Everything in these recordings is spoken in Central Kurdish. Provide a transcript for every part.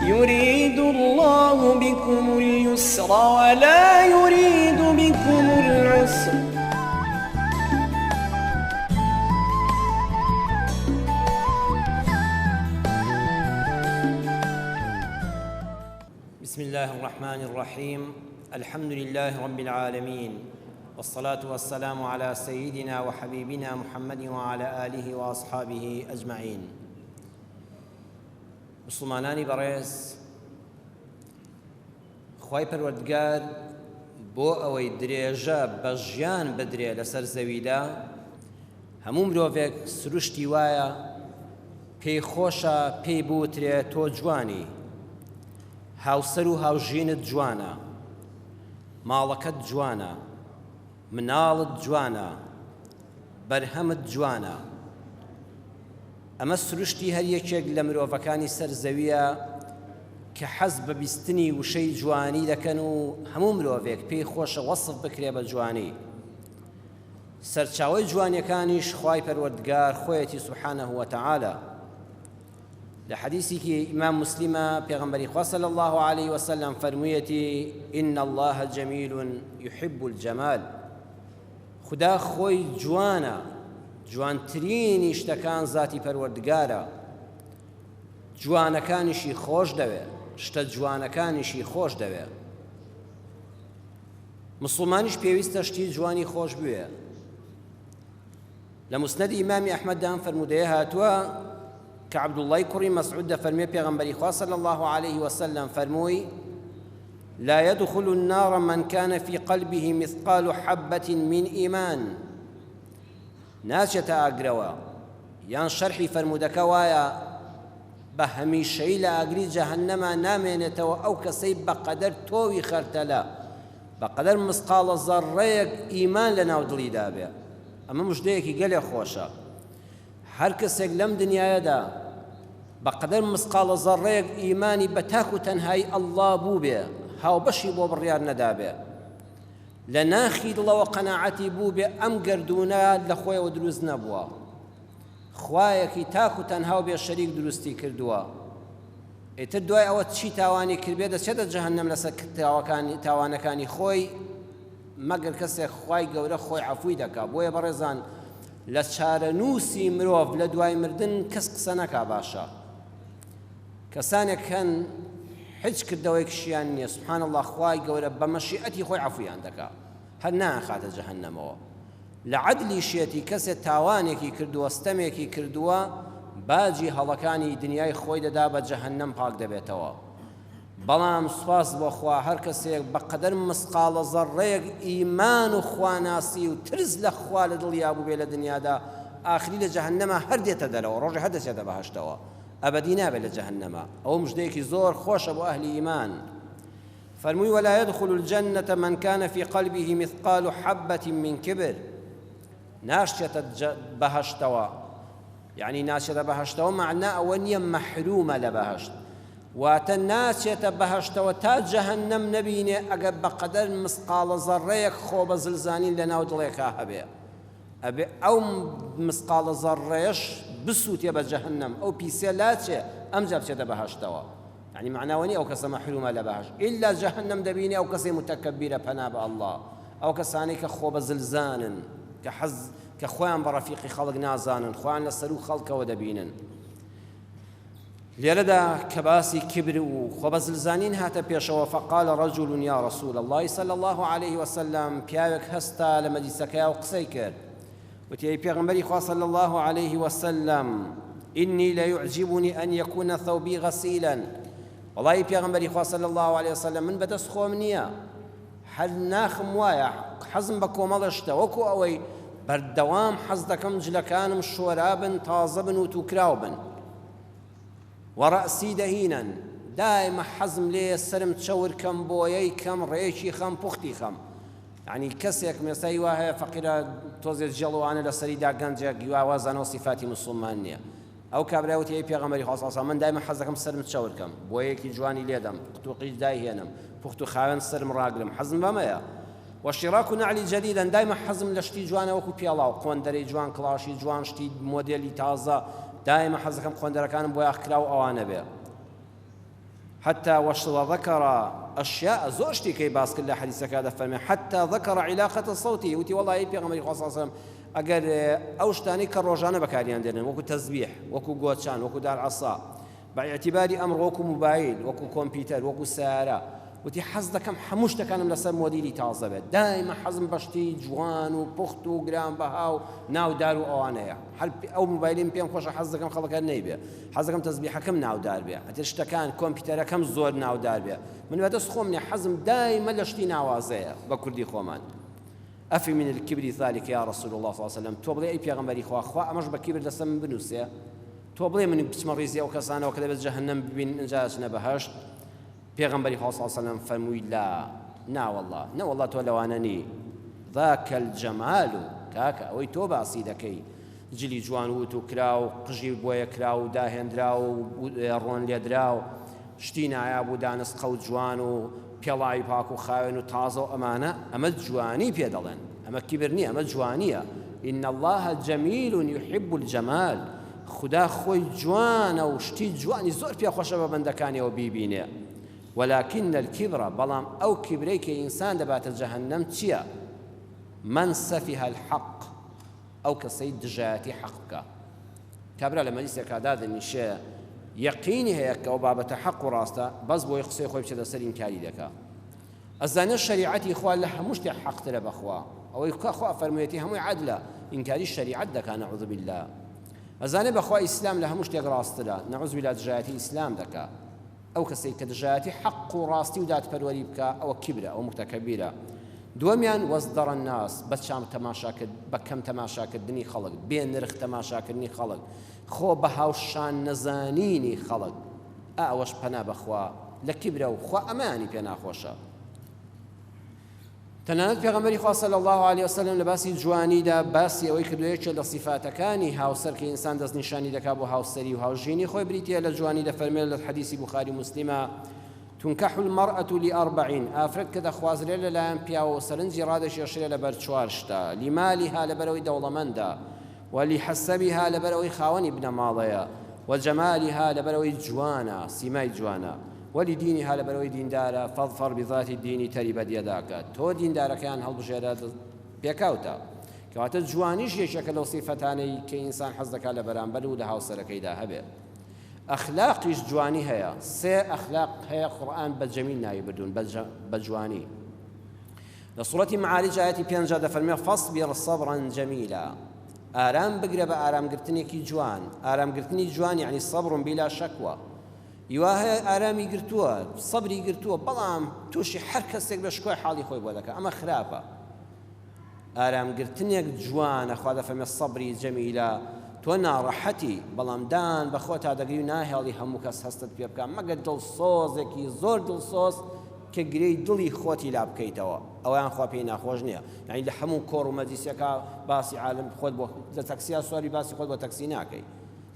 يريد الله بكم اليسر ولا يريد بكم العسر. بسم الله الرحمن الرحيم. الحمد لله رب العالمين، والصلاة والسلام على سيدنا وحبيبنا محمد وعلى آله وأصحابه أجمعين. مسلمانانی بەڕێز، خوای پەروەردگار بۆ ئەوەی درێژە بە ژیان بدرێ لەسەر زەویدا، هەموو مرۆڤێک سروشتی وایە پێی خۆشە پێی بوترێ تۆ جوانی، هاوسەر و هاوژینت جوانە، ماڵەکەت جوانە، مناڵت جوانە، بەرهەمت جوانە. ئەمە سروشتی هەر یەکێک لە مرۆڤەکانی سەر زەویە کە حەز بە بیستنی وشەی جوانی دەکەن و هەموو مرۆڤێک پێی خۆشە وەسف بکرێ بە جوانی. سەرچاوەی جوانیەکانیش خوای پەروەردگار خۆیەتی سوبحانەه وتەعالە. لە حەدیثێکی ئیمام موسلیمە پێغەمبەری خوا صلی الله عليه وسلم فەرموویەتی: إن الله جميل يحب الجمال. خدا خۆی جوانە، جوانترینی شتەکان ذاتی پەروەردگارە، جوانەکانیشی خۆش دەوێت، شتە جوانەکانیشی خۆش دەوێت. مسلمانیش پێویستە شتی جوانی خۆش بوێ. لە مسنەدی ئیمامی ئەحمەددا فەرموودەیە هاتووە کە عەبدوڵڵای کوڕی مەسعود دەفەرمێ پێغەمبەری خوا صلی الله عليه وسلم فەرمووی: لا يدخل النار من كان في قلبه مثقال حبة من إيمان. ناچێتە ئاگرەوە، یان شەرحی فەرموودەکە وایە بە هەمیشەی لە ئاگری جەهەنەما نامێنێتەوە ئەو کەسەی بەقەدەر تۆوی خەرتەلە، بەقەدەر مسقالە زەڕەیەک ئیمان لە ناو دڵیدا بێ. ئەمە موژدەیەکی گەلێ خۆشە. هەر کەسێک لەم دنیاەدا بەقەدەر مسقالە زەڕەیەک ئیمانی بە تاک و تەنهایی ئەڵڵا بوو بێ، هاوبەشی بۆ بڕیار نەدابێ، لە ناخی دڵەوە قەناعەتی بوو بێ ئەم گەردوونە لە خۆیەوە دروست نەبووە، خوایەکی تاک و تەنها و بێ شەریک دروستی کردووە. ئیتر دوای ئەوە چی تاوانی کردبێ دەچێتە جەهەنەم لەسەر تاوانەکانی خۆی، مەگەر کەسێک خوای گەورە خۆی عەفوی دەکات. بۆیە بەڕێزان، لە چارەنووسی مرۆڤ لە دوای مردن کەس قسە نەکا باشە. کەسانێک هەن هیچ کردەوەیەکیشیان نییە، سوبحان الله، خوای گەورە بە مەشیئەتی خۆی عەفویان دەکات، هەر ناخاتە جەهەنەمەوە. لە عەدلی شێتی کەسێک تاوانێکی کردووە، ستەمێکی کردووە، باجی هەڵەکانی دنیای خۆی دەدا بە جەهەنەم پاک دەبێتەوە. بەڵام سوپاس بۆ خوا، هەر کەسێک بەقەدەر مسقالە زەڕەیەک ئیمان و خواناسی و ترس لە خوا لە دڵیا بوو بێ لە دنیادا، ئاخری لە جەهەنەما هەر دێتە دەرەوە، ڕۆژێ هەر دەچێتە بەهەشتەوە، ئەبەدی نابێت لە جەهەنەما. ئەوە موژدەیەکی زۆر خۆشە بۆ ئەهلی ئیمان. فەرمووی: ولا يدخل الجنة من كان في قلبه مثقال حبة من كبر. ناشتێتە بەهەشتەوە، یعنی ناچێتە بەهەشتەوە معنە ئەوە نییە مەحرومە لە بەهەشت، واتە ناچێتە بەهەشتەوە تا جەهەنەم نەبینێ ئەگەر بەقەدەر مسقالە زەڕەیەک خۆ بە زلزانین لە ناو دڵێکا هەبێ، ئەبێ ئەو مسقالە زەڕەیەش بسووتێ بە جەهەنەم، ئەو پیسێ لاچێ، ئەمجا بچێتە بەهەشتەوە. یعنی معناوە نییە ئەو کەسە مەحرومە لە بەهەشت، ئیلا جەهەنەم دەبینێ ئەو کەسەی متەکەبیرە پەنا بە ئەڵڵا، ئەو کەسانەی کە خۆ بە زلزانن، کە خۆیان بە ڕەفیقی خەڵک نازانن، خۆیان لەسەر و خەڵکەوە دەبینن. لێرەدا کە باسی کبر و خۆ بە زلزانین هاتە پێشەوە، فقال رجل يا رسول الله صلى الله عليه وسلم، پیاوێک هەستا لە مەجلیسەکەیە و قسەی کرد، وتی: ئەی پێغەمبەری خوا صلى الله عليه وسلم، إني ليعجبني أن يكون ثوبي غسيلا. وڵی پێغەمبەری خوا صلى الله عليه وسلم، من بەدەست خۆم نییە، هەر ناخم وایە، حەزم بە کۆمەڵە شتە، وەکو ئەوەی بەردەوام حەز دەکەم جلەکانم شۆرا بن، تازە بن و تووکراو بن. وەڕەسی دەهینەن، دایمە حەزم لێ سرم چەور کەم، بۆیەی کەم، ڕێکی خەم، پوختی خەم. یعنی کەسێک مێسای وا هەیە فەقیرە تۆزێت جەڵوانە لە سەریدا گەنجێک گوواوازانەوە سیفاتی مسلمان نییە. ئەو کابراوتی: ئەی پێغەمبەری خوا صلی الله علیه و سلم، من دایمە حەز دەکەم سرم چەور کەم، بۆیەکی جوانی لێدەم، قوتوقیش دایهێنم، پوخت و خاوێن سرم ڕاگرم، حەزم بەمەیە. وشراك نعلی جديدا دایما حەزم لە شتی جوانە وەکو پیاڵا و قۆندەرەی جوان، کڵاشی جوان، شتی مۆدێلی تازە، دایما حەز دەکەم قۆندەرەکانم بۆ یاخکرا و ئەوانە بێ. حتى وذكر أشياء زوجتي كي باسك الله حديثك هذا فرمي حتى ذكر علاقة الصوت وتي والله يبي غمر صلى الله عليه وسلم أجر أوشتاني كروجانة بكاريان دينا وكو تسبيح وكو قوتشان وكو دار عصا باعتبار أمر وكو موبايل وكو كمبيوتر وكو سيارة وتي حز دەکەم هەموو شتەکانم لەسەر مۆدیلی تازە بێت دایما حەزم بەشتی جوان و پوخت و گرانبەها و ناودار و ئەوانەیە هەر ئەو موبایلیم پێم خۆشە حەز دەکەم خەڵکە نەیبێ حەز دەکەم تەسبیحەکەم ناودار بێ ئەتر شتەکان کۆمپیوتەرەکەم زۆر ناودار بێ من بەدەست خۆم نییە حەزم دایما لە شتی ناوازەیە بە کوردی خۆمان ئەفی من الكبر ذلك يا رسول الله صلى الله عليه وسلم تۆ بڵێ ئەی پێغەمبەری خوا ئەمەش بە کیبر لەسەر من بنووسێ تۆ بڵێ من بچمە ڕیزی ئەو کەسانەوە کە دەبێت جەهەنەم ببین ئەنجا ئەچنە بەهەشت پیغمبری خدا صلی الله علیه و سلم فرمود لا نه والله تو لواننی ذاك الجمال کاکا اوی تو باسی دکی جلی جوان و تو کراو قژی بوی کراو داهندراو رون لیدراو شتینا یا بودانس قود جوان و پیلای پاک و خاون و تازه و امانه اما جوانی پیدالن اما کبرنی اما جوانیه ان الله جمیل يحب الجمال خدا خوی جوان و شتی جوانی زور پیا خوشه ببندکانی و بیبینه ولكن الكبر بلام أو كبريك إنسان دبات الجهنم تيا من سفه الحق أو كسيد دجاتي حقك كبرى لما ليس كعداد النشاء يقيني هيك أو بابة حق راسته بس بو يخصي خوي بشدة سر إنكاري لك الزاني الشريعة إخوان لها مش حق تلب أخوة أو أخوة فرميتي هم عدلة إنكاري الشريعة دك نعوذ بالله الزاني بأخوة إسلام لها مش راسته نعوذ بالله دجاتي إسلام دك أو كسي كدجاتي حق راستي ودات پروری بك أو كبرة أو متكبرة دوميان وزدر الناس بشام تماشا كد بكم تماشا كدني خلق بين نرخ تماشا كدني خلق خو بهاوشان نزانيني خلق أوش بنا بخوا لكبرة وخوا أماني بنا خوشا تنانەت پێغەمبەری خوا صلی الله عليه وسلم لە باسی جوانیدا باسی ئەوەی کردووەیەکێ لە صفاتەکانی هاوسەر کە ئینسان دەستنیشانی دەکات بۆ هاوسەری و هاوژینی خۆی بریتە لە جوانی دەفەرمێت لە حەدیسی بوخاری مسلمە تنكح المرأة لأربعين أفرد كذا خوازري للايم بياو سرنجي رادش يشري لبرچوارشتا لمالها لبروي دولمندا ولحسبها لبروي خاوني ابن ماضيا وجمالها لبروي جوانا سماي جوانا ولدينها لبروي دين دارا فاظفر بذات الدين تربت يداك تو دين دارا كان هالبجيرات بيكاوتا كواتا جوانيش يشكل صفتاني كإنسان حزدك على برامبر ولها وسركيدا هبه أخلاقش جواني هيا سي أخلاق هيا قرآن بجميل ناي بدون بجواني لصورة معالج آياتي بينجا دفرمي فاصبر صبرا جميلا آرام بقرب آرام قرتني كي جوان آرام قرتني جوان يعني صبر بلا شكوى يواه آرامي قرتوه صبري قرتوه بلام توشي حركستك بشكوى حالي خوي بولك أما خرافة آرام قرتني جوان أخوة دفرمي الصبري جميلا تو ناڕەحەتی بەڵام دان بە خۆتا دەگری و ناهێڵی هەموو کەس هەستت پێ بکە مەگە دڵسۆزێکی زۆر دڵسۆز کە گرەی دڵی خۆتی لا بکەیتەوە ئەویان خوا پێی ناخۆش نییە یعنی لە هەموو کۆڕ و مەجلیسەکە باسی عالم خۆت بۆ لە تەکسیا سواری باسی خۆت بۆ تەکسی ناکەی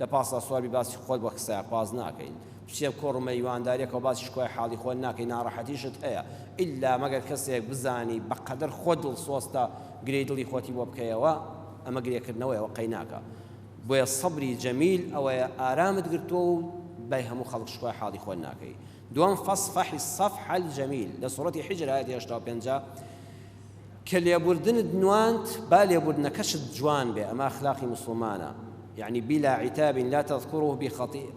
لە پاسا سواری باسی خۆت بۆ قسەیەقواز ناکەین شتێک کۆڕ و مەیوانداریەکە و باسی شکۆی حاڵی خۆت ناکەی ناڕەحەتیشت هەیە ئیلا مەگەر کەسێک بزانی بەقەدەر خۆت دڵسۆزتە گرەی دڵی خۆتی بۆ بکەیەوە ئەمە گرێکردنەوەیەوە قەی ناکە بۆیە سەبری جەمیل ئەوەیە ئارامت گرتووە و بای هەموو خەڵک شکۆی حاڵی خۆت ناکەی دووەم فەصفەحی الصەفح الجەمیل لە سوڕەتی حیجر ئایەتی 85 کە لێبوردنت نواند با لێبوردنەکەشت جوان بێ ئەمە ئەخلاقی موسڵمانە یعنی بلا عتاب لا تذكره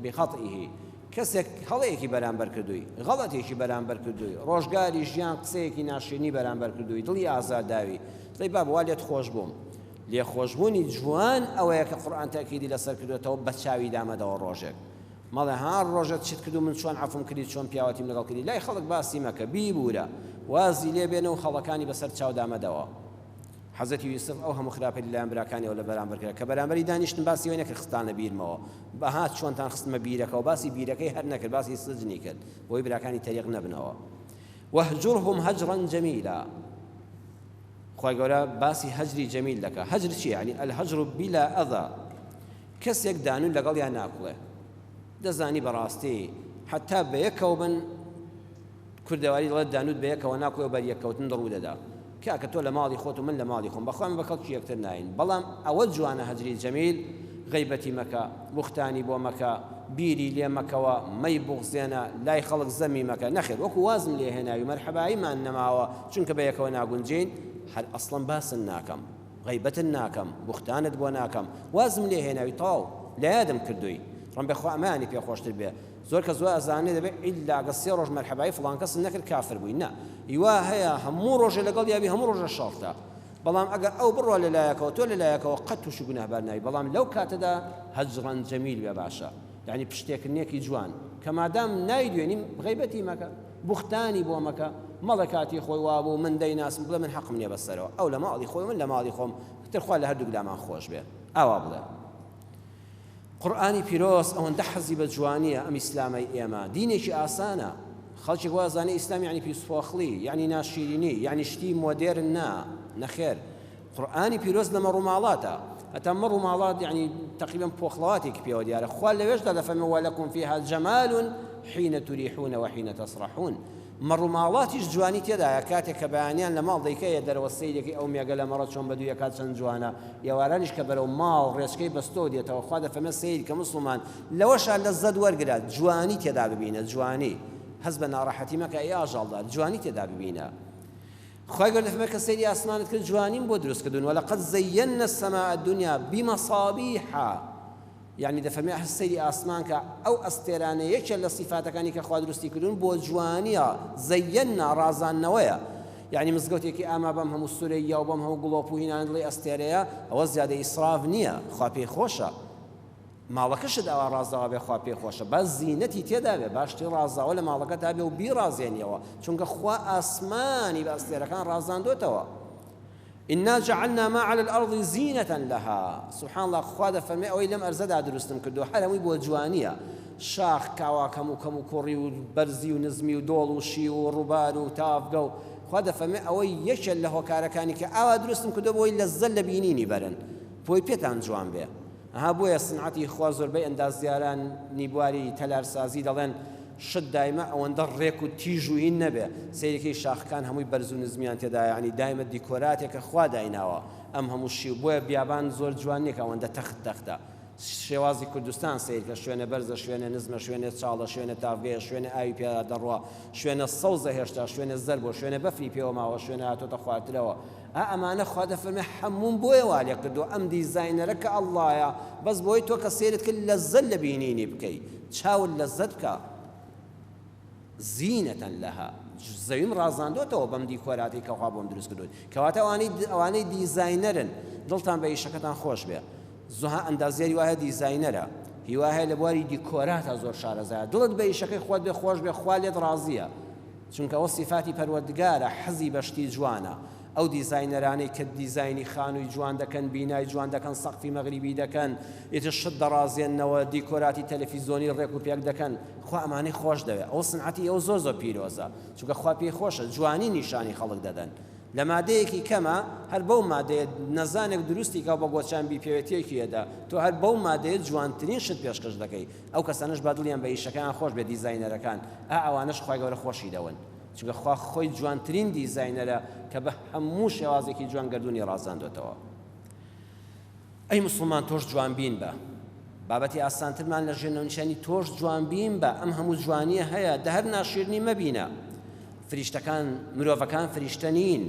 بخطئه کەسێک هەڵەیەکی بەرامبەر کردووی غەڵەتێکی بەرامبەر کردووی ڕۆژگاری ژیان قسەیەکی ناشێنی بەرامبەر کردووی دڵی ئازاداوی دڵی با بوا لێت خۆش بووم لێخۆشبوونی جوان ئەوەیە کە قورئان تاکیدی لەسەر کردوێتەوە بە چاوی دامەدەوە ڕۆژێک مەڵێ هەر ڕۆژێک چیت کردو من چۆن عەفوم کردی چۆن پیاوەتیم لەگەڵ کردی لای خەڵک باسی مەکە بیبوورە وازی لێ بێنە و خەڵەکانی بەسەر چاو دامەدەوە حەزەتی یوسف ئەو هەموو خراپەی لەلایەن براکانیەوە لە بەرامبەر کرد کە بەرامبەری دانیشتن باسی ئەوەی نەکرد خستانە بیرمەوە بەهات چۆنتان خستمە بیرەکە و باسی بیرەکەی هەر نەکرد باسی سجنی کرد بۆی براکانی تەریق نەبنەوە وەهجورهم هەجرا جەمیلا خۆی گەورە باسی هەجری جەمیل دەکا هەجر چی یعنی الهەجر بلا ئەذا کەسێک دانون لەگەڵیان ناکوڵێ دەزانی بەڕاستی حتا بەیەکەوە بن کوردەواری دەڵێت دانوت بەیەکەوە ناکوڵێ و بەریەکەوتن دڕوو دەدا کاکە تۆ لە ماڵی خۆت و من لە ماڵی خۆم بەخوا من بە کەڵکی یەکتر ناین بەڵام ئەوە جوانە هەجری جەمیل غەیبەتی مەکە بوختانی بۆ مەکە بیری لێ مەکەوە مەی بغزێنە لای خەڵک زەمی مەکە نەخێر وەکو وازم لێ هێناوی مەرحەباییمان نەماوە چونکە بە یەکەوە ناگونجین هەر ئەسڵەن باسن ناکەم غیبەتن ناکەم بوختانت بۆ ناکەم وازم لێ هێناوی تەواو لە یادم کردووی ڕەم بێخوا ئەمانی پێخۆشتر بێ زۆر کە زۆر ئەزانێ دەبێت ئیلا ئەگە 3 ڕۆژ مەرحەبایی فڵان کەس نەکرد کافر بووی نا هیوا هەیە هەموو ڕۆژێ لەگەڵ یابی هەموو ڕۆژە شەڵتە بەڵام ئەگەر ئەو بڕۆ لەلایەکەوە تۆ لەلایەکەوە قەت تووشی گوناهبار ناوی بەڵام لەو کاتەدا هەجڕەن جەمیل بێ باشە یعنی پشتێکنێکی جوان کە مادام نایدوێنیم غیبەتی مەکە بوختانی بۆ مەکە مەڵە کاتی خۆی وابوو من دەیناسم بڵێ من حەقم نییە بەسەرەوە ئەو لە ماڵی خۆی من لە ماڵی خۆم ترخوا لە هەردوو گلامان خۆش بێ ئاوا بڵێ قورئانی پیرۆز ئەوەندە حەزی بە جوانیە ئەم ئیسلامەی ئێمە دینێکی ئاسانە خەڵکی وازانێ ئیسلام یعنی پیسفۆخڵی یعنی ناشیرینی یعنی شتی مۆدێرن نا نەخێر قورئانی پیرۆز لەمە ڕووماڵاتە هەتا مە ڕووماڵات یعنی تقریبا پۆخڵەواتێکی پێوە دیارە خوا لەوێشدا دەفەرمێ وەلەکم فیها جەمال حین تریحون وحین تسرحون مەڕووماڵاتیش جوانی تێدایە کاتێک کە بەیانیان لە ماڵ دەیکەیە دەرەوە سەیرێکی ئەو مێگە لە مەڕە چۆن بەدوویە کات چەند جوانە ئێوارانیش کە بەرەو ماڵ ڕێچکەی بەستۆ دێتەوە خوا دەفەرمێ سەیری کە مسڵمان لەوەشان لەزەت وەرگرات جوانی تێدا ببینە جوانی هەست بە ناڕەحەتی مەکە ئاژاڵدا جوانی تێدا ببینە خی گەور دەفەرمێ کە سەیری ئاسمانت کرد جوانیم بۆ دروست کردوون وەلەقەد زەیەنە السەماء الدنیا بمەصابیح یعنی دەفەرمێ هەر سەیری ئاسمان کە ئەو ئەستێرانە یەکێک لە سیفاتەکانی کە خوا دروستی کردوون بۆ جوانیە زەیەنە ڕازاندنەوەیە یعنی مزگەوتێکی ئاما بەم هەموو سورەیە و بەم هەموو گوڵۆپ و هینان دڵی ئەستێرەیە ئەوە زیادە ئیسراف نییە خوا پێی خۆشە ماڵەکەشت ئەوە ڕازاوە بێ خوا پێی خۆشە باش زینەتی تێدا بێ باشتی ڕازاوە لە ماڵەکە تا بێ و بیڕازێنیەوە چونکە خوا ئاسمانی بە ئەستێرەکان ڕازاندۆتەوە إنا جعلنا ما على الأرض زينة لها سبحان الله خوا دەفەرمێ ئەوەی لەم ئەرزەدا دروستم کردو هەر هەمووی بۆ جوانیە شاخ کاوا کەم و کوڕی و بەرزی و نزمی و دۆڵ و شی و ڕووبار و تافگە و خوا دەفەرمێ ئەوەی یەکێک لە هۆکارەکانی کە ئاوا دروستم کردو بۆی لەزەت لە بینینی بەرن بۆی پێتان جوان بێ ئەها بۆیە سنعەتی خوا زۆربەی ئەندازیاران نیبواری تەلارسازی دەڵێن شت دایمە ئەوەندە ڕێک و تیژ و هین نەبێ سەیرەکەی شاخەکان هەمووی بەرز و نزمیان تێدا یعنی دایمە دیکۆراتێکە خوا دایناوە ئەم هەموو شی بۆیە بیابان زۆر جوان نییە ئەوەندە تەختە شێوازی کوردستان سیرکە شوێنە بەرزە شوێنە نزمە شوێنە چاڵە شوێنە تاڤگەیە شوێنە ئاوی پێدا دەڕوا شوێنە سەوزە هێشتا شوێنە زەر بۆ شوێنە بەفری پێوە ماوە شوێنە هاتۆتە خواردنەوە ئەمانە خوا دەفەرمێ هەموون بۆیە وا لێ کردو ئەم دیزاینەرە کە ئەڵڵایە بەس بۆی تۆ کە سیرت کرد لەزەت لە بینینی بکەی چاوت لەزەت بکە زینەتەن لەها زەویم ڕازاندۆتەوە بەم دیکۆراتی کە خوا بۆم دروست کردوون کەواتە ئەوانەی دیزاینەرن دڵتان بە ئیشەکەتان خۆش بێ زۆها ئەندازیاری وایە دیزاینەرە هیوا هەیە لە بواری دیکۆراتە زۆر شارەزایە دڵت بە ئیشەکەی خۆت بێ خۆش بێ خوا لێت ڕازیە چونکە ئەوە سیفاتی پەروەردگارە حەزی بەشتی جوانە ئەو دیزاینەرانەی کە دیزاینی خانووی جوان دەکەن بینای جوان دەکەن سەقفی مەغریبی دەکەن ئیتر شت دەڕازێننەوە دیکۆراتی تەلەڤیزۆنی ڕێک و پێک دەکەن خوا ئەمانەی خۆش دەوێت ئەو سنعەتی ئەو زۆر پیرۆزە چونکە خوا پێی خۆشە جوانی نیشانی خەڵک دەدەن لە مادەیەکی کەمە هەر بەو مادەیە نەزانێک دروستی کە بە گۆچان بیپێوێتیەکی ئەدا تۆ هەر بەو مادەیە جوانترین شت پێشکەش دەکەی ئەو کەسانش با دڵیان بە ئیشەکان خۆش بێ دیزاینەرەکان ئەوانش خوای گەورە خۆشی دەون چونکە خوا خۆی جوانترین دیزاینەرە کە بە هەموو شێوازێکی جوانگەردوونی ڕازاندۆتەوە ئەی مسلمان تۆش جوانبین بە بابەتی ئاسانترمان لە ژێرنەوەنیشانی تۆش جوانبین بە ئەم هەموو جوانیە هەیە دە هەر ناشیرنی مەبینە فریشتەکان مرۆڤەکان فریشتە نین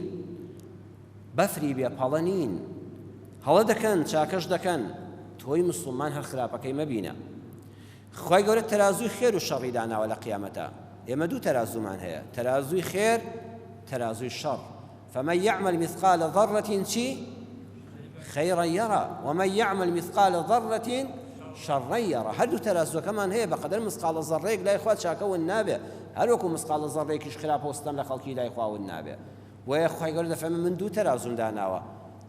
بەفری بێ پەڵە نین هەڵە دەکەن چاکەش دەکەن تۆی مسلمان هەر خراپەکەی مەبینە خوای گەورە تەرازووی خێر و شەڕی داناوە لە قیامەتە ئێمە دوو تەرازومان هەیە تەرازووی خێر تەرازووی شەڕ فمن يعمل مثقال ذرة خيرا يرى ومن يعمل مثقال ذرة شەڕە یەڕە هەردوو تەرازوەکەمان هەیە بەقەدەر مسقالە زەڕەیەک لای خوا چاکەون نابێ هەروەکو مسقالە زەڕەیەکیش خراپە وستەم لە خەڵکی لای خواون نابێ وەیە خوای گەورە دەفەرمێ من دوو تەرازوم داناوە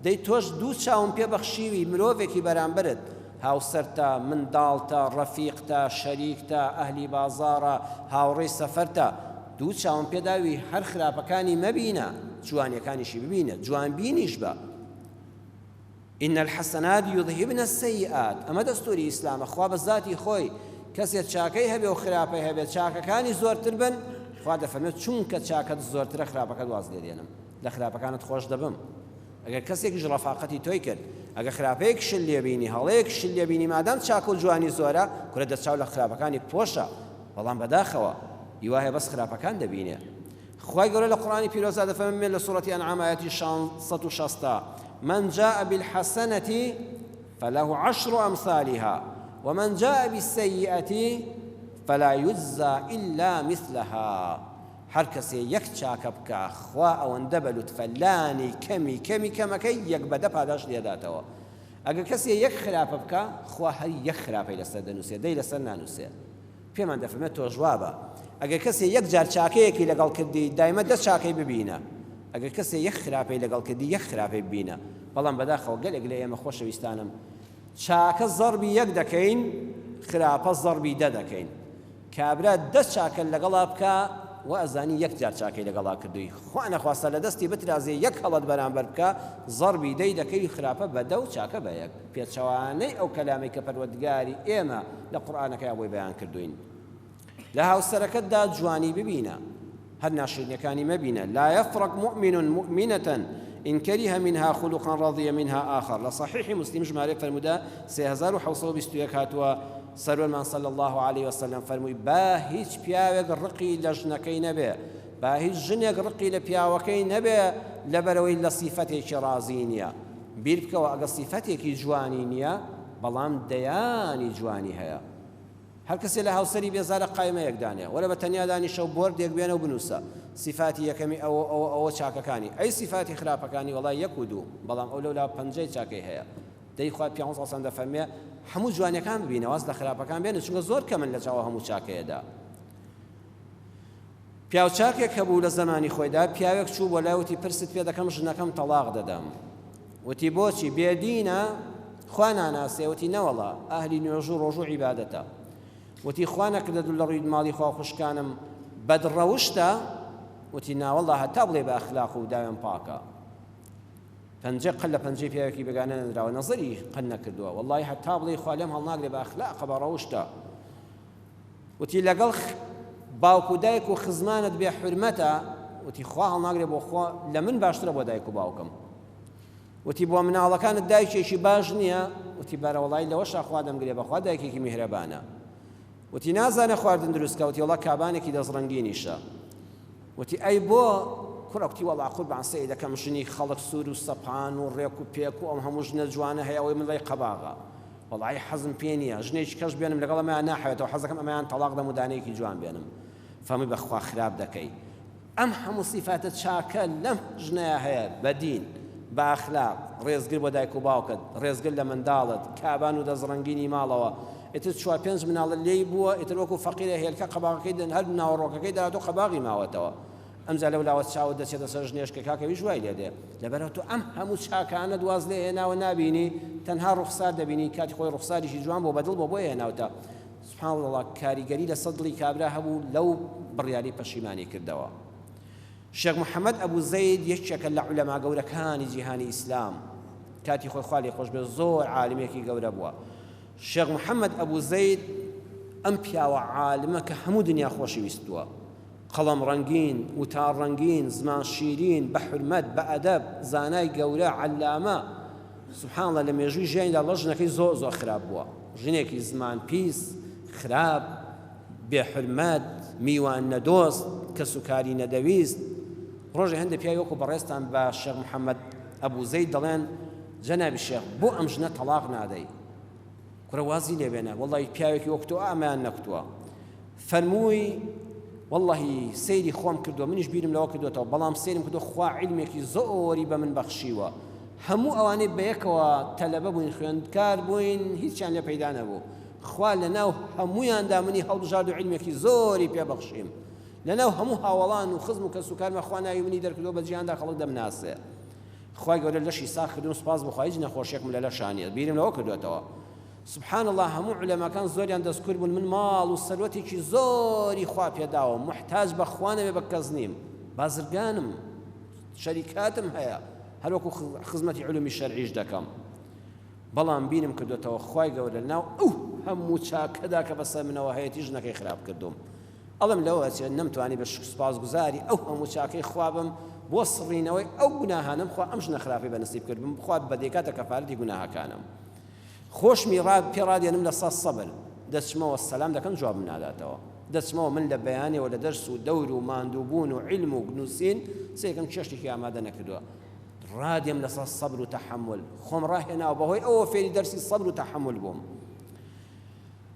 دەی تۆش دوو چاوم پێ بەخشیوی مرۆڤێکی بەرامبرت هاوسەرتە منداڵتە ڕەفیقتە شەریکتە ئەهلی بازاڕە هاوڕێی سەفەرتە دوو چاوم پێداوی هەر خراپەکانی مەبینە جوانیەکانیشی ببینە جوانبینیش بە إن الحسنات يذهبن السيئات أما دستوري إسلام أخوة بذاتي خوي كسيت شاكي هبي وخرابي هبي شاكا كاني زور تربن خوا دەفەرمێت چونکە چاکەت زۆرترە خراپەکەت واز لێ دێنم لە خراپەکانت خۆش دەبم ئەگەر کەسێکیش ڕەفاقەتی تۆی کرد ئەگە خراپەیەک شل لێبینی هەڵەیەک شل لێبینی مادام چاک و جوانی زۆرە کورە دەچاو لە خراپەکانی پۆشە بەڵام بەداخەوە هیوایە بەس خراپەکان دەبینێ خوای گەورە لە قورآنی پیرۆزە دەفەرمێت لە سوورەتی ئەنعام ئایەتی 160 من جاء بالحسنة فله 10 أمثالها ومن جاء بالسيئة فلا يجزى إلا مثلها هەر کەسێ یەک چاکە بکە خوا ئەوەندە بەلوتفەلانی کەمی کەمەکەی یەک بەدە پاداش لێداتەوە ئەگەر کەسێ یەک خراپە بکە خوا هەر یەک خراپەی لەسەر دەنووسێ دەی لەسەر نانووسێ پێمان دەفەرمێت تۆ جوابە ئەگەر کەسێ یەک جار چاکەیەکی لەگەڵ کردی دایمە دە چاکەی ببینە ئەگەر کەسێ یەک خراپەی لەگەڵ کردی یەک خراپەی ببینە بەڵام بەداخەوە گەلێک لە ئێمە خۆشەویستانم چاکە زەربی یەک دەکەین خراپە زەربی دە دەکەین کابرا دە چاکە لەگەڵا بکە و ئەزانی یەک جار چاکەی لەگەڵا کردووی خوا نەخواستە لە دەستی بترازێ یەک هەڵەت بەرامبەر بکە زەربی دەی دەکەی خراپە بە دە و چاکە بە یەک پێچەوانەی ئەو کەلامی کە پەروەردگاری ئێمە لە قورئانەکەی بۆی بەیان کردوین لە هاوسەرەکەتدا جوانی ببینە هەر ناشرینەکانی مەبینە لا يفرق مؤمن مؤمنة إن كره منها خلقا رضي منها آخر لصحيح مسلم جمارك فرمودا 3721 هاتوا سرور صلى الله عليه وسلم فرموي با هیچ پیاوێک ڕقی لە ژنەکەی نەبێ با هیچ ژنێک ڕقی لە پیاوەکەی نەبێ لەبەرەوەی لە سیفەتێکی ڕازی نییە بیر بکەوە ئەگە سیفەتێکی جوانی نییە بەڵام دەیانی جوانی هەیە هەر کەسێ لە هاوسەری بێزارە قایمەیەک دانێ وەرە بە تەنیا دانیشە و بۆردێک بێنە و بنووسە سیفاتی یەکەمی ئەوە چاکەکانی ئەی سیفاتی خراپەکانی وەڵای یەک و دوو بەڵام ئەو لەولا پەنجەی چاکەی هەیە دەی خوا پیانزە سەڵسەم دەفەرمێ هەموو جوانیەکان ببینە واز لە خراپەکان بێنن چونکە زۆر کەمن لە چاوە هەموو چاکەیەدا پیاو چاکێک هەبوو لە زمانی خۆیدا پیاوێک چوو بۆ لای وتی پرست پێ دەکەم ژنەکەم تەلاق دەدەم وتی بۆچی بێدینە خوا ناناسێ وتی نەوەڵا ئەهلی نوێژ و ڕۆژ و عیبادەتە وتی خوا نەکردە دوو لە ڕووی ماڵی خوا خوشکانم بەدڕەوشتە وتی ناوەڵا هەتا بڵێ بە ئەخلاق و داوێن پاکە پەنجە قەل لە پەنجەی پیاوێکی بێگانە نەدراوە نەزەری قەل نەکردووە وەڵڵی هەتا بڵێ خوا لێم هەڵناگرێ بە ئەخلاقە بە ڕەوشتە وتی لەگەڵ باوک و دایک و خزمانت بێ حورمەتە وتی خوا هەڵناگرێ بۆ خوا لە من باشترە بۆ دایک و باوکم وتی بۆ مناڵەکانت دایکێکی باش نییە وتی بەرە وەڵی لەوەشا خوا دەمگرێ بەخوا دایکێکی میهرەبانە وتی نازانە خواردن دروستکە وتی وەڵا کابانێکی دەزڕەنگینیشە وتی ئەی بۆ کوڕەکتی وەڵا قوربان سەی دەکەم ژنی خەڵک سوور و سەپان و ڕێک و پێک و ئەم هەموو ژنە جوانە هەیە ئەوەی من لای قەباغە وەڵی حەزم پێ نییە ژنێکی کەش بێنم لەگەڵ ئەمەیان ناحەوێتەوە حەزەکەم ئەمەیان تەلاق دەم و دانەیەکی جوان بێنم فەمی بەخوا خراپ دەکەی ئەم هەموو سیفاتە چاکە لەم ژنەیە هەیە بە دین بە ئەخلاق ڕێزگر بۆ دایک و باوکت ڕێزگر لە منداڵت کابان و دەزڕەنگینی ماڵەوە ئیتر چوار پێنج مناڵە لێی بووە ئیتر وەکو فەقیرە هێلکە قەباغەکەی دەن هەر ناوەڕۆکەکەی دەهاتۆ قەباغی ماوەتەوە ئەمجا لەو لاوە چاوت دەچێتە سەر ژنێشکە کاکەوی ژوای لێ دێ لەبەرەوە تۆ ئەم هەموو چاکانە دواز لێ هێناوە نابینی تەنها ڕوخسار دەبینی کاتی خۆی ڕوخساریشی جوان بۆ بەدڵ بۆ بۆی هێناوتە سبحان الله کاریگەری لە سەدڵی کابرا هەبوو لەو بڕیاری پەشیمانی کردەوە شێخ محەممەد ئەبوو زەید یەکێکە لە عولەما گەورەکانی جیهانی ئیسلام کاتی خۆی خوا لێ خۆش بێ زۆر عالمێکی گەورە بووە شێخ محەممەد ئەبوو زەید ئەم پیاوە عالمە کە هەموو دنیا خۆشی ویستووە قەڵەم ڕەنگین وتار ڕەنگین زمان شیرین بە حورمەت بە ئەدەب زانای گەورە عەلامە سبحان الله لە مێژووی ژیانی لە ژنەکەی زۆر خراپ بووە ژنێکی زمان پیس خراپ بێ حورمەت میوان نەدۆست کەس و کاری نەدەویست ڕۆژی هەندێک پیاوی وەکو بەڕێستان بە شێخ محەممەد ئەبوو زەید دەڵێن جەنابی شێخ بۆ ئەم ژنە تەلاق نادەی کوڕە وازی لێبێنە وەڵڵی پیاوێکی وەکو تۆ ئەمەیان نەکتووە فەرمووی واللهی سەیری خۆم کردووە منیش بیرم لەوە کردوێتەوە بەڵام سەیرم کردو خوا عیلمێکی زۆری بە من بەخشیوە هەموو ئەوانەی بەیەکەوە تەلەبە بووین خوێندکار بووین هیچیان لێ پەیدا نەبوو خوا لەناو هەموویاندا منی هەڵبژارد و عیلمێکی زۆری پێبەخشیم لەناو هەموو هاوڵان و خزم و کەس و کارمە خوا ناوی منی دەرکردەوە بە جیهاندا خەڵک دەمناسێ خوای گەورە لەشی ساخ کردن و سوپاس بخوا هیچ نەخۆشیێکم لە لەشانیە بیرم لەوە کردوێتەوە سبحان الله هەموو عولەماکان زۆریان دەستکرد بوون من ماڵ و سەروەتێکی زۆری خوا پێداوە محتاج بە خوا نەبێ بە کەس نیم بازرگانم شەریکاتم هەیە هەر وەکو خزمەتی علومی شەرعیش دەکەم بەڵام بینم کردوێتەوە خوای گەورە لەناو ئەو هەموو چاکەدا کە بەسەر منەوە هەیەی ژنەکەی خراپ کردوم ئەڵم لەوە چێت نەمتوانی بە سوپاسگوزاری ئەو هەموو چاکەی خوا بم بۆ سڕینەوەی ئەو گوناهانم خوا ئەمش نەخرافی بەنسیب کردم خوا بەدێکاتە کەفارەتی گوناهەکانم خۆشمی پێڕادێنم لە سەد سەبر دەچمەوە سەلام دەکەم جواب ناداتەوە دەچمەوە من لە بەیانێەوە لە دەرس و دەور و ماندووبوون و علم و نووسین سێکم چێشتێکی ئامادە نەکردووە ڕادێم لەسەر سەبر و تەحەمل خۆم ڕاهێناوە بەهۆی ئەوە فێری دەرسی سەبر و تەحەمل بووم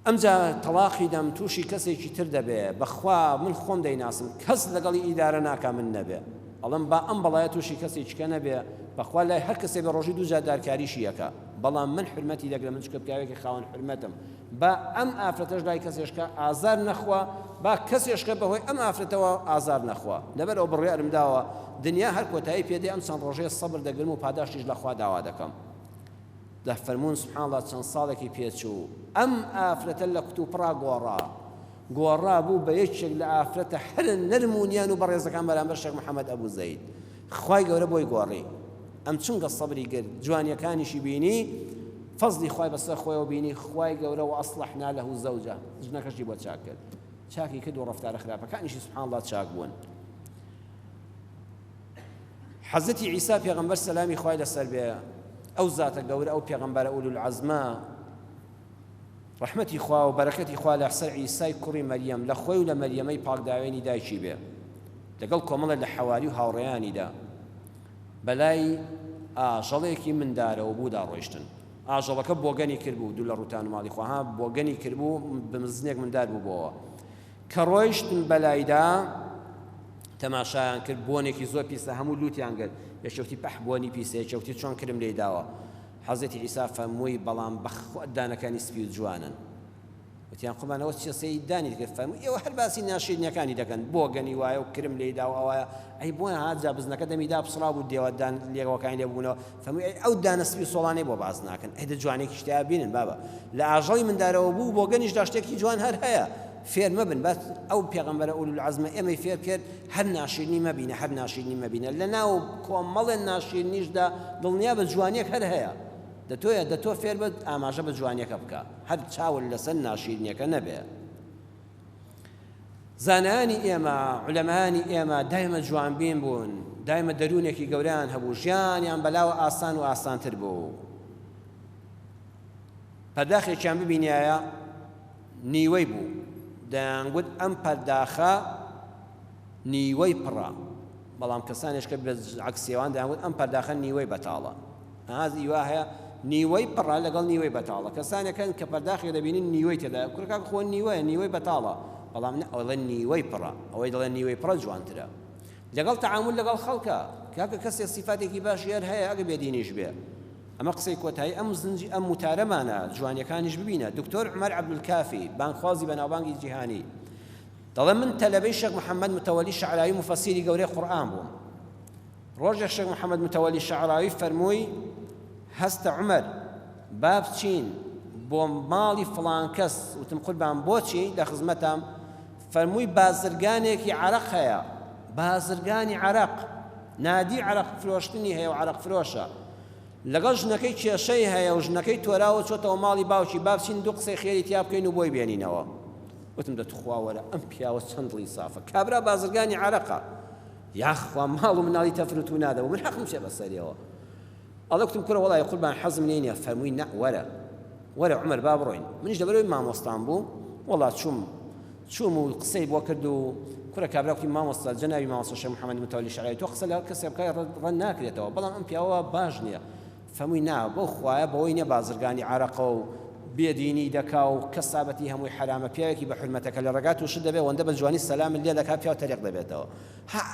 ئەمجا تەڵاقی دەم تووشی کەسێکی تر دەبێ بەخوا من خۆم دەیناسم کەس لەگەڵی ئیدارە ناکا من نەبێ ئەڵم با ئەم بەڵایە تووشی کەسێککە نەبێ بەخوا لای هەر کەسێ بە ڕۆژی دووجار دارکاریشی یەکە بەڵام من حرمەتی دەگرم من چکە پیاوێکی خاوەن حرمەتم با ئەم ئافرەتەش لای کەسێشکە ئازار نەخوا با کەسێشکە بەهۆی ئەم ئافرەتەوە ئازار نەخوا لەبەر ئەو بڕیارم داوە دنیا هەر کۆتایی پێدەی ئەم چەند ڕۆژەیە سەبر دەگرم و پاداشتیش لەخوا داوا دەکەم دەفەرموون سبحان الله چەند ساڵێکی پێچوو ئەم ئافرەتە لە کتوپڕا گۆڕا بوو بە یەکێک لە ئافرەتە هەر نەرمونیان و بەڕێزەکان بەرامبەر شێخ محەممەد ئەبوو زەید خوای گەورە بۆی گۆڕی ئەم چونگە سەبری کرد جوانیەکانیشی بینی فەزلی خوای بەسەر خۆیەوە بینی خوای گەورە و ئەصلحنا لەه زەوجە ژنەکەشی بۆ چاک کرد چاکی کرد و ڕەفتارە خراپەکانیشی سبحان الله چاک بوون حەزەتی عیسا پێغەمبەر سەلامی خوای لەسەر بێ ئەو زاتە گەورە ئەو پێغەمبەرە ئولو العەزمە ڕەحمەتی خوا و بەرەکەتی خوا لە سەر عیسای کوڕی مەریەم لە خۆی و لە مەریەمەی پاکداوێنی دایکی بێ لەگەڵ کۆمەڵە لە حەواری و هاوڕێیانیدا بەلای ئاژەڵێکی مندارەوە بوو داڕۆیشتن ئاژەڵەکە بۆگەنی کردبوو دوو لە ڕووتان و ماڵی خواها بۆگەنی کردبوو بمزنێک مندار بوو بۆەوە کە ڕۆیشتن بەلایدا تەماشایان کرد بۆنێکی زۆر پیسە هەموو لوتیان کرد یەکێوتی پەح بۆنی پیسە یەکێوتی چۆن کرم لێی داوە حەزەتی عیسا فەرمووی بەڵام بەخوا دانەکانی سپی و جوانن وتیان قوربانەوە چی سەی دانی کرد فەرمووی ئێوە هەر باسی ناشرینیەکانی دەکەن بۆگەنی وایە و کرم لێی داوە ئەوایە ئەی بۆیە هاجا بزنەکە دەمیدا پسڕا بوو دێوەدان لێگەوەکانی لێبوونەوە فەرمووی ئەو دانە سپی سۆڵانەی بۆ باز ناکەن ئەی دە جوانێکی شتیا بینن بابە لە ئاژەڵی مندارەوە بوو بۆگەنیش داشتێکی جوان هەر هەیە فێر مەبن بەس ئەو پێغەمبەرە ئولو العەزمە ئێمەی فێر کرد هەر ناشرینی مەبینە هەر ناشرینی مەبینە لە ناو کۆمەڵێن ناشرینیشدا دڵنیا بە جوانیەک هەر هەیە دەتۆ فێر بە ئاماژە بە جوانیەکە بکە هەر چاول لەسەر ناشرینیەکە نەبێ زانانی ئێمە عولەمانی ئێمە دایمە جوانبین بوون دایمە دەروونێکی گەوریان هەبوو ژیانیان بەلاوە ئاسان و ئاسانتر بوو پەرداخێکیان ببینایە نیوەی بوو دەیانگوت ئەم پەرداخە نیوەی پڕە بەڵام کەسانێشکە بە عەکسیەوان دەیانگوت ئەم پەرداخە نیوەی بەتاڵە هازی وا هەیە نیوەی پڕە لەگەڵ نیوەی بەتاڵە کەسانێکن کە پەرداخی دەبینین نیوەی تێدا کوڕکاک خۆ نیوەیە نیوەی بەتاڵە بەڵام ئەوڵێ نیوەی پڕە ئەوەی دەڵێن نیوەی پڕە جوانترە لەگەڵ تەعامل لەگەڵ خەڵکە کاکە کەسێک سیفاتێکی باشی هەر هەیە ئەگە بێدینیش بێ ئەمە قسەی کۆتایی ئەم زنجی ئەم وتارەمانە جوانیەکانیش ببینە دکتۆر عومەر عەبدولکافی بانخوازی بەناوبانگی جیهانی دەڵێ من تەلەبەی شێخ محەممەد متەوەلی شەعراوی مفەسیری گەورەی قورئان بووم ڕۆژێک شێخ محەممەد متەوەلی شەعراوی فەرمووی هەستە عومەر با بچین بۆ ماڵی فڵان کەس وتم قوربان بۆچی لە خزمەتام فەرمووی بازرگانێکی عەرەق هەیە بازرگانی عەرەق نادی عەرەق فرۆشتنی هەیە و عەرەق فرۆشە لەگەڵ ژنەکەی کێشەی هەیە و ژنەکەی تۆراوە چۆتەوە ماڵی باوکی با بچین دوو قسەی خێری تیا بکەین و بۆی بێنینەوە وتم دەتخوا وەرە ئەم پیاوە چەند دڵی سافە کابرا بازرگانی عەرەقە یاخوا ماڵ و مناڵی تەفروت و نادەوە من حەقم شێ بەسەریەوە ئەڵێ وتم کوڕە وەڵای قوربان حەزم لێ نییە فەرمووی نە وەرە عومەر با بڕۆین منیش لەبەرەوەی مامۆستام بوو وەڵا چووم و قسەی بۆ کرد و کوڕە کابراوکی مامۆستا جەنابی مامۆستا شێخ محەممەد متەوەلی شەعراوی تۆ قسە لە کەسێ بکای ڕەن ناکرێتەوە بەڵام ئەم پیاوە باش نییە فەرمووی نا بۆ خوایە بەوەی نییە بازرگانی عەرەقە و بێدینی دەکا و کەسابەتی هەمووی حرامە پیاوێکی بە حرمەتەکە لە ڕێگات تووشت دەبێت وەندە بە جوانی سەلام لێ دەکا پیا و تەریق دەبێتەوە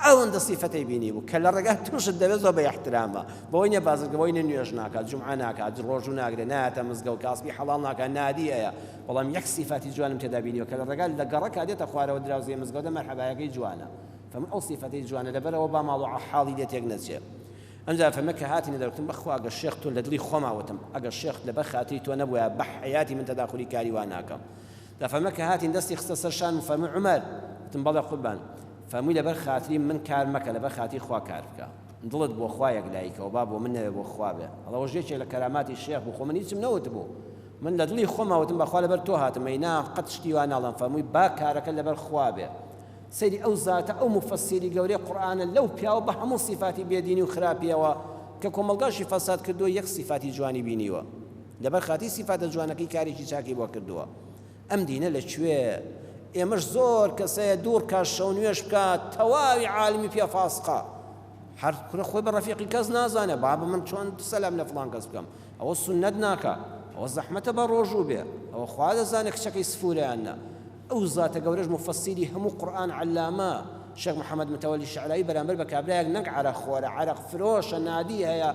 ئەوەندە سیفەتەی بینی بوو کە لە ڕێگات تووشت دەبێت زۆر بە احترامە بەوەی نییە بازرگەوەی نوێژ ناکات جومعە ناکات ڕۆژ و ناگرێت نایەتە مزگە و کاسبی حەڵاڵ ناکات نادی ئەیە بەڵام یەک سیفەتی جوانم تێدا بینیوە کە لە ڕێگات لە گەڕەکە دێتە خوارەوە دراوزەیە مزگەوتە مەرحەبایەکەی جوانە فەرمووی ئەو سیفەتەی جوانە لەبەرەوە با ماڵ و حاڵی دێت یەک نەچێت ئەمجا فەرمە کە هاتینە دەرکتم بەخوا ئەگەر شێخ تۆ لە دڵی خۆماوەتم ئەگەر شێخ لەبەر خاتری تۆ نەبووە بە حەیاتی من تەداخولی کاری وا ناکەم دەفەرمە کە هاتین دەستی خستە سەر شان و فەرمووی عومەر وتم بەڵێ قوربان فەرمووی لەبەر خاتری من کار مەکە لەبەر خاتری خوا کار بکە دڵت بۆ خوا یەکلایکەوە با بۆ من نەوێ بۆ خوا بێ ئەڵەوە ژێکێک لە کەراماتی شێخ بوو خۆ من هیچم نەوت بوو من لە دڵی خۆماوەتم بەخوا لەبەر تۆ هاتم ئەینا قەت شتی وا ناڵم فەرمووی با کارەکە لەبەر خوا بێ سەیری ئەو زاتە ئەو مفەسیری گەورەی قورئانە لەو پیاوە بە هەموو صیفاتی بێدینی و خراپیەوە کە کۆمەڵگاشی فەساد کردووە یەک صیفاتی جوانی بینیوە لەبەر خاتی صیفاتە جوانەکەی کارێکی چاکی بۆ کردووە ئەم دینە لەکوێ ئێمەش زۆر کەسەیە دوور کات شەو نوێژ بکات تەواوی عالمی پێ فاسقە هەر کورە خۆی بە ڕەفیقی کەس نازانێ با بە من چۆن سەلام لە فڵان کەس بکەم ئەوە سونەت ناکە ئەوە زەحمەتە بە ڕۆژوو بێ ئەوە خوا دەزانێت کچەکەی سفورەیانە ئەو زاتە گەورەش مفەسیری هەموو قورئان علامە شێخ محەممەد متەوەلی شەعرایی بەرامبەر بە کابرایەک نەک عەرەق خۆرە عەرەق فرۆشە نادی هەیە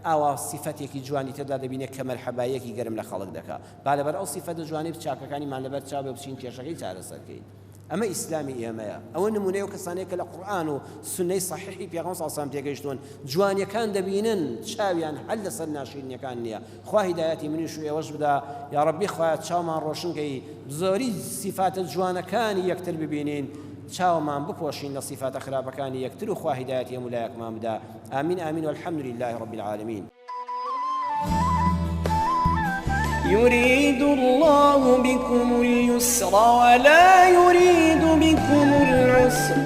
ئاوا سیفەتێکی جوانی تێدا دەبینێت کە مەرحەبایەکی گەرم لە خەڵک دەکات با لەبەر ئەو سیفەتە جوانی چاکەکانیمان لەبەر چاو بچین کێشەکەی چارەسەرکەین ئەمە ئیسلامی ئێمەیە ئەوە نمونەیە و کەسانەیە کە لە قورئان و سونەی صحیحی پێغەمبەر صلی الله علیه و سلم تێگەیشتون جوانیەکان دەبینن چاویان هەل لەسەر ناشرینیەکان نییە خوا هیدایەتی منیش و ئێوەش بدا یا ڕەبی خوایە چاومان ڕۆشنکەی زۆری صیفاتە جوانەکانی یەکتر ببینین چاومان بپۆشین لە صیفاتە خراپەکانی یەکتر و خوا هیدایەتی هەموو لایەکمان بدا ئامین ئامین والحمد لله رب العالمین يريد الله بكم اليسر ولا يريد بكم العسر